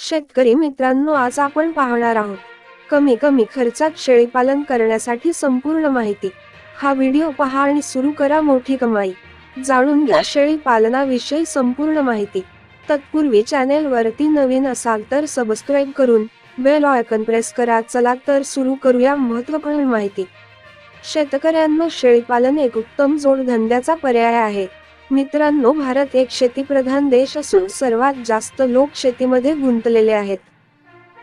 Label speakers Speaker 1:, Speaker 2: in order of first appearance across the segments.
Speaker 1: शेतकरी मित्रांनो, आज आपण पाहणार आहोत कमी खर्चात शेळीपालन करण्यासाठी संपूर्ण माहिती। हा व्हिडिओ पहा आणि सुरू करा मोठी कमाई। जाणून घ्या शेळी पालनाविषयी संपूर्ण माहिती। तत्पूर्वी चॅनेल वरती नवीन असाल तर सबस्क्राइब करून बेल आयकॉन प्रेस करा। चला तर सुरू करूया महत्त्वपूर्ण माहिती। शेतकऱ्यांनो, शेळीपालन एक उत्तम जोडधंद्याचा पर्याय आहे। मित्रांनो, भारत एक शेतीप्रधान देश असून सर्वात जास्त लोक शेतीमध्ये गुंतलेले आहेत।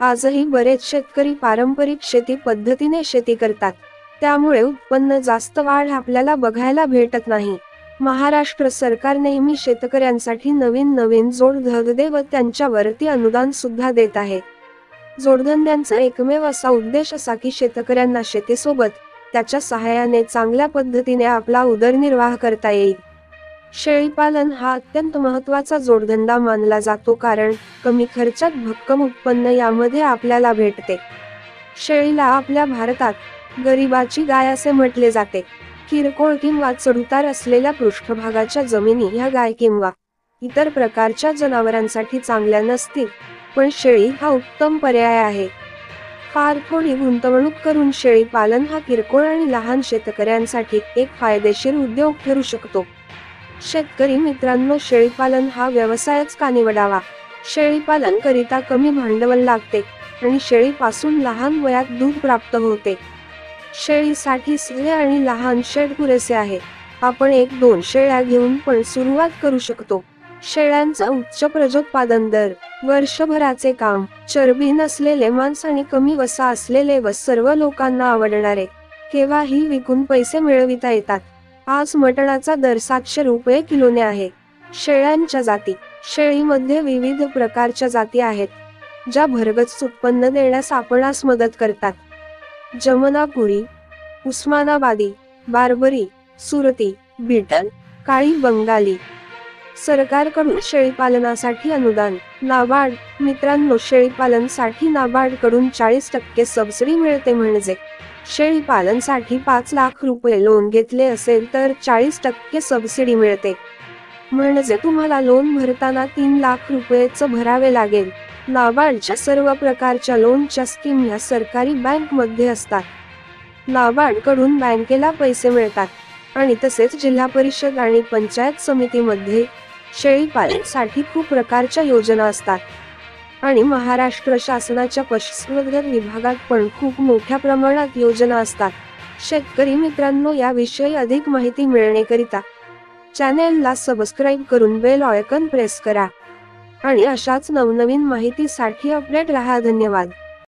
Speaker 1: आजही बरेच शेतकरी पारंपरिक शेती पद्धतीने शेती करतात, त्यामुळे उत्पन्न जास्त वाढ आपल्याला बघायला भेटत नाही। महाराष्ट्र सरकार नेहमी शेतकऱ्यांसाठी नवीन जोडधंदे व त्यांच्यावरती अनुदान सुद्धा देत आहे। जोडधंद्यांचा एकमेव असा उद्देश असा की शेतकऱ्यांना शेतीसोबत त्याच्या सहाय्याने चांगल्या पद्धतीने आपला उदरनिर्वाह करता येईल। शेळीपालन हा अत्यंत महत्त्वाचा जोडधंदा मानला जातो, कारण कमी खर्चात भक्कम उत्पन्न यामध्ये आपल्याला भेटते। शेळीला आपल्या भारतात गरिबाची गाय असे म्हटले जाते। किरकोळ किंवा चढउतार असलेल्या पृष्ठभागाच्या जमिनी ह्या गाय किंवा इतर प्रकारच्या जनावरांसाठी चांगल्या नसतील, पण शेळी हा उत्तम पर्याय आहे। फार थोडी गुंतवणूक करून शेळीपालन हा किरकोळ आणि लहान शेतकऱ्यांसाठी एक फायदेशीर उद्योग ठरू शकतो। शेतकरी मित्रांनो, शेळीपालन हा व्यवसायच का निवडावा? शेळीपालन करिता कमी भांडवल लागते आणि शेळीपासून लहान वयात दूध प्राप्त होते। शेळीसाठी सिले आणि लहान शेड पुरेसे आहे। आपण 1-2 शेळ्या घेऊन पण सुरुवात करू शकतो। शेळ्यांचा उच्च प्रजोत्पादन दर, वर्षभराचे काम, चरबी नसलेले मांस आणि कमी वसा असलेले व सर्व लोकांना आवडणारे, केव्हाही विकून पैसे मिळविता येतात। आज मटणाचा दर 700 रुपये किलोने आहे। शेळ्यांच्या जाती, शेळीमध्ये विविध प्रकारच्या जाती आहेत, ज्या भरगच्च उत्पन्न देण्यास आपणास मदत करतात। जमनापुरी, उस्मानाबादी, बार्बरी, सुरती, बीटल, काळी बंगाली। सरकारकडून शेळीपालनासाठी अनुदान, नाबार्ड। मित्रांनो, शेळीपालनासाठी नाबार्ड कडून 40% सबसिडी मिळते, म्हणजे शेळीपालनासाठी 5 लाख रुपये लोन घेतले असेल तर 40% सबसिडी मिळते। म्हणजे तुम्हाला लोन भरताना 3 लाख रुपयेच भरावे लागेल। नाबार्डच्या सर्व प्रकारच्या लोनच्या स्कीम ह्या सरकारी बँक मध्ये असतात। नाबार्ड कडून बँकेला पैसे मिळतात आणि तसेच जिल्हा परिषद आणि पंचायत समितीमध्ये शेळीपालनासाठी खूप प्रकारच्या योजना असतात आणि महाराष्ट्र शासनाच्या पशुसंवर्धन विभागात पण खूप मोठ्या प्रमाणात योजना असतात। शेतकरी मित्रांनो, याविषयी अधिक माहिती मिळण्याकरिता चॅनेलला सबस्क्राइब करून बेल आयकॉन प्रेस करा आणि अशाच नवनवीन माहितीसाठी अपडेट रहा। धन्यवाद।